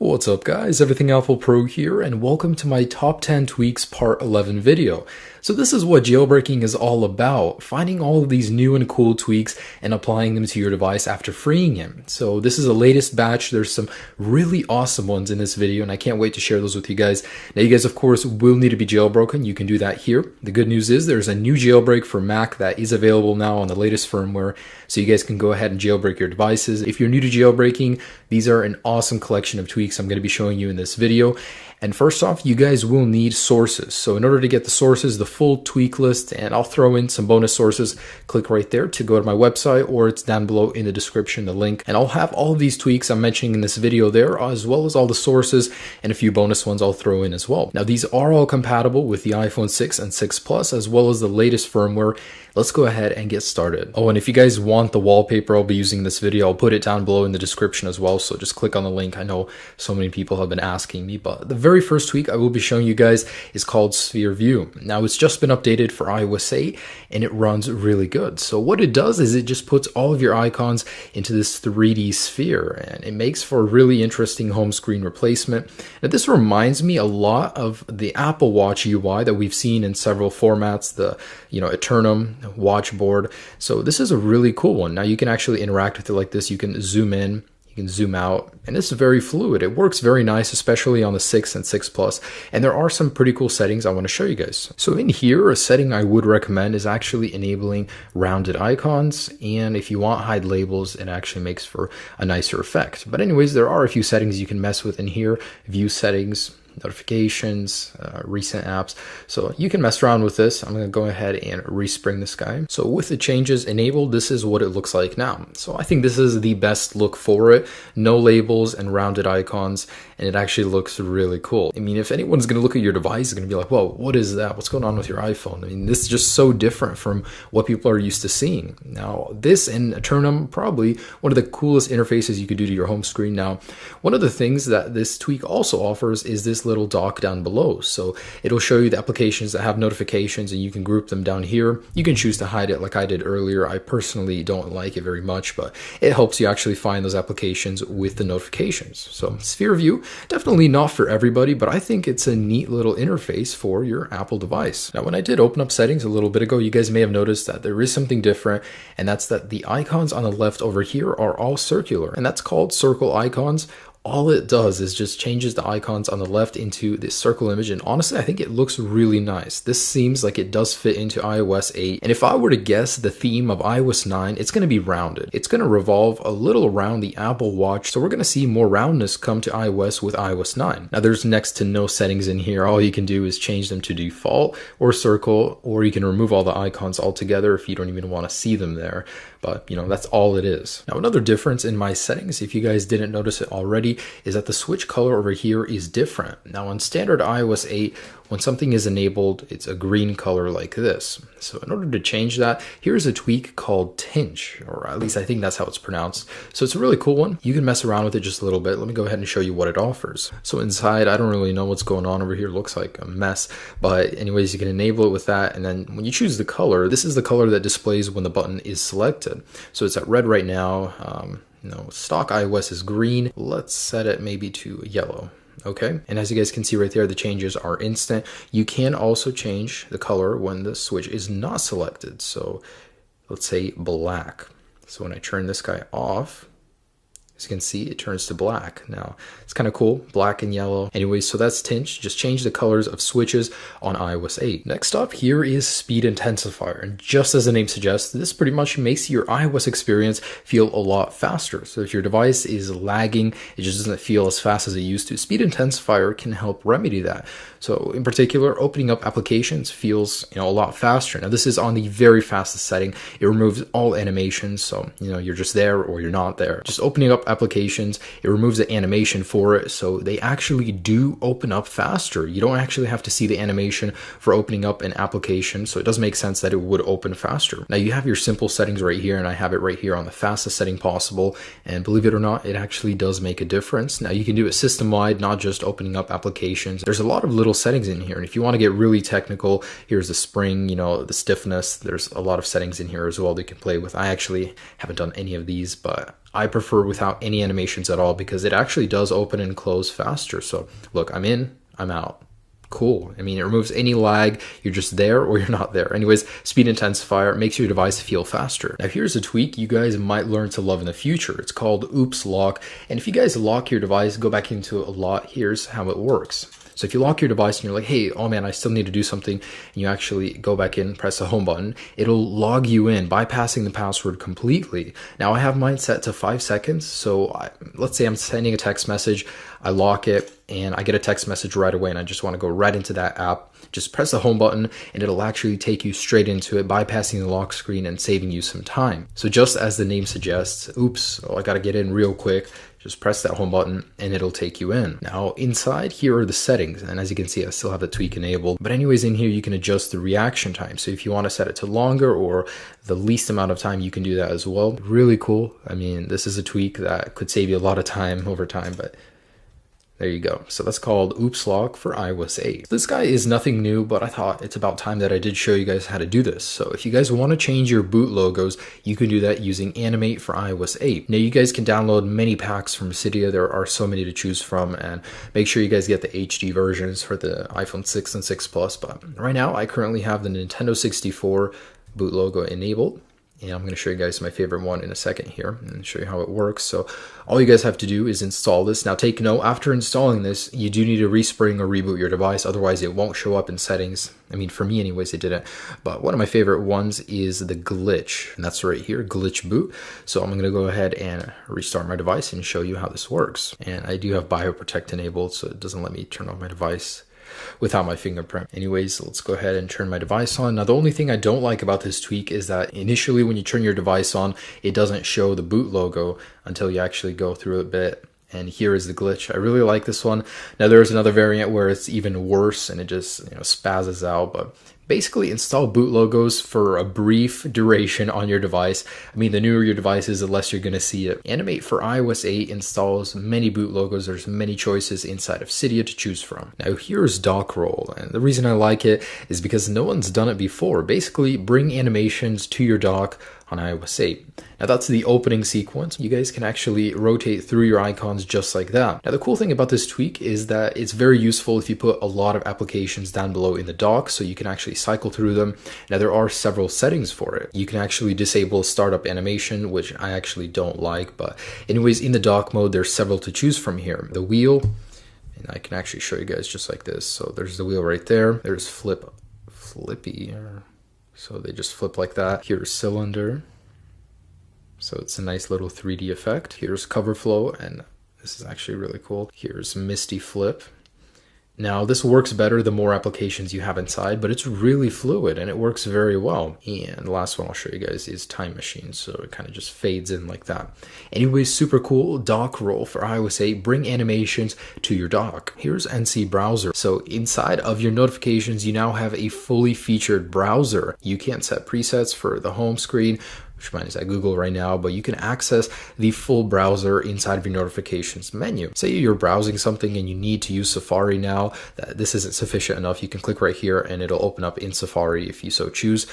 What's up guys, Everything Apple Pro here, and welcome to my Top 10 Tweaks Part 11 video. So this is what jailbreaking is all about, finding all of these new and cool tweaks and applying them to your device after freeing him. So this is the latest batch. There's some really awesome ones in this video and I can't wait to share those with you guys. Now you guys of course will need to be jailbroken. You can do that here. The good news is there's a new jailbreak for Mac that is available now on the latest firmware, so you guys can go ahead and jailbreak your devices. If you're new to jailbreaking, these are an awesome collection of tweaks I'm going to be showing you in this video. And first off, you guys will need sources. So in order to get the sources, the full tweak list, and I'll throw in some bonus sources, click right there to go to my website, or it's down below in the description, the link. And I'll have all of these tweaks I'm mentioning in this video there, as well as all the sources and a few bonus ones I'll throw in as well. Now these are all compatible with the iPhone 6 and 6 Plus, as well as the latest firmware. Let's go ahead and get started. Oh, and if you guys want the wallpaper I'll be using in this video, I'll put it down below in the description as well, so just click on the link. I know so many people have been asking me, but the very first tweak I will be showing you guys is called Sphere View. Now it's just been updated for iOS 8 and it runs really good. So what it does is it just puts all of your icons into this 3D sphere, and it makes for a really interesting home screen replacement. Now this reminds me a lot of the Apple Watch UI that we've seen in several formats, the Eternum watch board. So this is a really cool one. Now you can actually interact with it like this. You can zoom in, you can zoom out, and it's very fluid. It works very nice, especially on the 6 and 6 Plus. And there are some pretty cool settings I want to show you guys. So in here, a setting I would recommend is actually enabling rounded icons. And if you want hide labels, it actually makes for a nicer effect. But anyways, there are a few settings you can mess with in here. View settings, notifications, recent apps. So you can mess around with this. I'm going to go ahead and respring this guy. So with the changes enabled, this is what it looks like now. So I think this is the best look for it. No labels and rounded icons, and it actually looks really cool. I mean, if anyone's going to look at your device, it's going to be like, whoa, what is that? What's going on with your iPhone? I mean, this is just so different from what people are used to seeing. Now, this in Eternum, probably one of the coolest interfaces you could do to your home screen. Now, one of the things that this tweak also offers is this little dock down below. So it'll show you the applications that have notifications and you can group them down here. You can choose to hide it like I did earlier. I personally don't like it very much, but it helps you actually find those applications with the notifications. So Sphere View, definitely not for everybody, but I think it's a neat little interface for your Apple device. Now, when I did open up settings a little bit ago, you guys may have noticed that there is something different, and that's that the icons on the left over here are all circular, and that's called circle icons. All it does is just changes the icons on the left into this circle image, and honestly I think it looks really nice. This seems like it does fit into iOS 8, and if I were to guess the theme of iOS 9, it's going to be rounded. It's going to revolve a little around the Apple Watch, so we're going to see more roundness come to iOS with iOS 9. Now there's next to no settings in here. All you can do is change them to default or circle, or you can remove all the icons altogether if you don't even want to see them there. But that's all it is. Now another difference in my settings, if you guys didn't notice it already, is that the switch color over here is different. Now on standard iOS 8, when something is enabled, it's a green color like this. So in order to change that, here's a tweak called Tinge, or at least I think that's how it's pronounced. So it's a really cool one. You can mess around with it just a little bit. Let me go ahead and show you what it offers. So inside, I don't really know what's going on over here. It looks like a mess, but anyways, you can enable it with that. And then when you choose the color, this is the color that displays when the button is selected. So it's at red right now. Stock iOS is green. Let's set it maybe to yellow. Okay, and as you guys can see right there, the changes are instant. You can also change the color when the switch is not selected. So let's say black. So when I turn this guy off, as you can see, it turns to black. Now, it's kind of cool, black and yellow. Anyways, so that's Tinge. Just change the colors of switches on iOS 8. Next up here is Speed Intensifier. And just as the name suggests, this pretty much makes your iOS experience feel a lot faster. So if your device is lagging, it just doesn't feel as fast as it used to. Speed Intensifier can help remedy that. So in particular, opening up applications feels a lot faster. Now this is on the very fastest setting. It removes all animations. So, you're just there or you're not there. Just opening up applications, it removes the animation for it, so they actually do open up faster. You don't actually have to see the animation for opening up an application, so it does make sense that it would open faster. Now you have your simple settings right here, and I have it right here on the fastest setting possible, and believe it or not, it actually does make a difference. Now you can do it system-wide, not just opening up applications. There's a lot of little settings in here, and if you want to get really technical, here's the spring, the stiffness. There's a lot of settings in here as well that you can play with. I actually haven't done any of these, but I prefer without any animations at all because it actually does open and close faster. So look, I'm in, I'm out. Cool. I mean, it removes any lag. You're just there or you're not there. Anyways, speed intensifier makes your device feel faster. Now here's a tweak you guys might learn to love in the future. It's called Oops Lock. And if you guys lock your device, go back into a lot, here's how it works. So if you lock your device and you're like, hey, oh man, I still need to do something, and you actually go back in, press the home button, it'll log you in, bypassing the password completely. Now I have mine set to 5 seconds. So let's say I'm sending a text message, I lock it, and I get a text message right away, and I just want to go right into that app. Just press the home button, and it'll actually take you straight into it, bypassing the lock screen and saving you some time. So just as the name suggests, oops, oh, I got to get in real quick. Just press that home button and it'll take you in. Now inside here are the settings, and as you can see, I still have the tweak enabled. But anyways, in here you can adjust the reaction time. So if you want to set it to longer or the least amount of time, you can do that as well. Really cool. I mean, this is a tweak that could save you a lot of time over time, but there you go. So that's called Oops Lock for iOS 8. This guy is nothing new, but I thought it's about time that I did show you guys how to do this. So if you guys want to change your boot logos, you can do that using Animate for iOS 8. Now you guys can download many packs from Cydia. There are so many to choose from, and make sure you guys get the HD versions for the iPhone 6 and 6 Plus. But right now I currently have the Nintendo 64 boot logo enabled. And I'm going to show you guys my favorite one in a second here and show you how it works. So all you guys have to do is install this. Now take note, after installing this, you do need to respring or reboot your device. Otherwise it won't show up in settings. I mean, for me anyways, it didn't. But one of my favorite ones is the glitch. And that's right here, glitch boot. So I'm going to go ahead and restart my device and show you how this works. And I do have BioProtect enabled, so it doesn't let me turn off my device without my fingerprint. Anyways, let's go ahead and turn my device on. Now, the only thing I don't like about this tweak is that initially when you turn your device on, it doesn't show the boot logo until you actually go through a bit. And here is the glitch. I really like this one. Now, there's another variant where it's even worse and it just, spazzes out, but basically install boot logos for a brief duration on your device. I mean, the newer your device is, the less you're going to see it. Animate for iOS 8 installs many boot logos. There's many choices inside of Cydia to choose from. Now here's dock roll, and the reason I like it is because no one's done it before. Basically, bring animations to your dock on iOS 8. Now that's the opening sequence. You guys can actually rotate through your icons just like that. Now the cool thing about this tweak is that it's very useful if you put a lot of applications down below in the dock, so you can actually cycle through them. Now there are several settings for it. You can actually disable startup animation, which I actually don't like, but anyways, in the dock mode, there's several to choose from here. The wheel, and I can actually show you guys just like this. So there's the wheel right there. There's flippy, so they just flip like that. Here's cylinder. So it's a nice little 3D effect. Here's cover flow, and this is actually really cool. Here's misty flip. Now this works better the more applications you have inside, but it's really fluid and it works very well. And the last one I'll show you guys is time machine. So it kind of just fades in like that. Anyways, super cool. Dock roll for iOS 8. Bring animations to your dock. Here's NC browser. So inside of your notifications, you now have a fully featured browser. You can't set presets for the home screen, which mine is at Google right now, but you can access the full browser inside of your notifications menu. Say you're browsing something and you need to use Safari now, that this isn't sufficient enough, you can click right here and it'll open up in Safari if you so choose.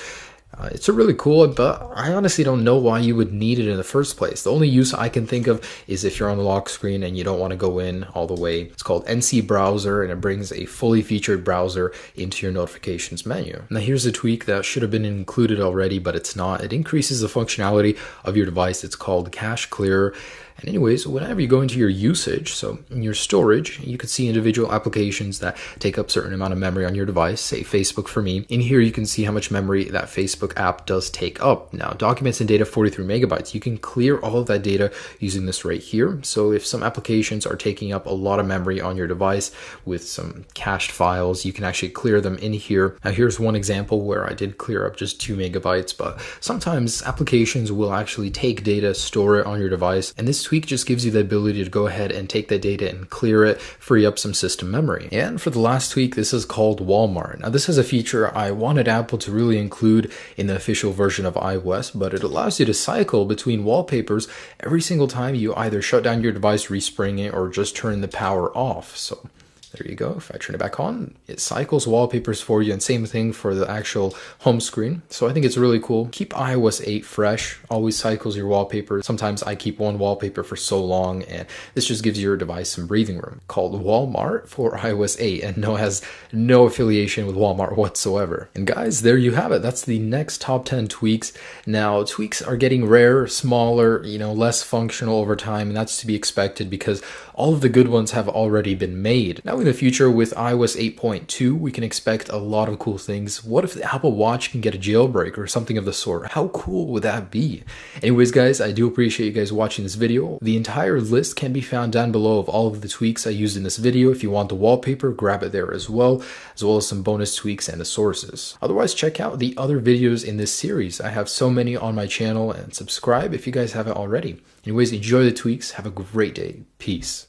It's a really cool, but I honestly don't know why you would need it in the first place. The only use I can think of is if you're on the lock screen and you don't want to go in all the way. It's called NC Browser, and it brings a fully featured browser into your notifications menu. Now here's a tweak that should have been included already, but it's not. It increases the functionality of your device. It's called Cache Clear. And anyways, whenever you go into your usage, so in your storage, you could see individual applications that take up a certain amount of memory on your device, say Facebook for me. In here, you can see how much memory that Facebook app does take up. Now, documents and data, 43 megabytes. You can clear all of that data using this right here. So if some applications are taking up a lot of memory on your device with some cached files, you can actually clear them in here. Now, here's one example where I did clear up just 2 megabytes, but sometimes applications will actually take data, store it on your device, and this tweak just gives you the ability to go ahead and take that data and clear it, free up some system memory. And for the last tweak, this is called Walmart. Now this is a feature I wanted Apple to really include in the official version of iOS, but it allows you to cycle between wallpapers every single time you either shut down your device, respring it, or just turn the power off. So There you go. If I turn it back on, it cycles wallpapers for you, and same thing for the actual home screen. So I think it's really cool. Keep iOS 8 fresh, always cycles your wallpapers. Sometimes I keep one wallpaper for so long, and this just gives your device some breathing room. Called Walmart for iOS 8, and has no affiliation with Walmart whatsoever. And guys, there you have it. That's the next top 10 tweaks. Now, tweaks are getting rarer, smaller, less functional over time, and that's to be expected because all of the good ones have already been made. Now in the future with iOS 8.2, we can expect a lot of cool things. What if the Apple Watch can get a jailbreak or something of the sort? How cool would that be? Anyways guys, I do appreciate you guys watching this video. The entire list can be found down below of all of the tweaks I used in this video. If you want the wallpaper, grab it there as well as some bonus tweaks and the sources. Otherwise, check out the other videos in this series. I have so many on my channel, and subscribe if you guys haven't already. Anyways, enjoy the tweaks. Have a great day. Peace.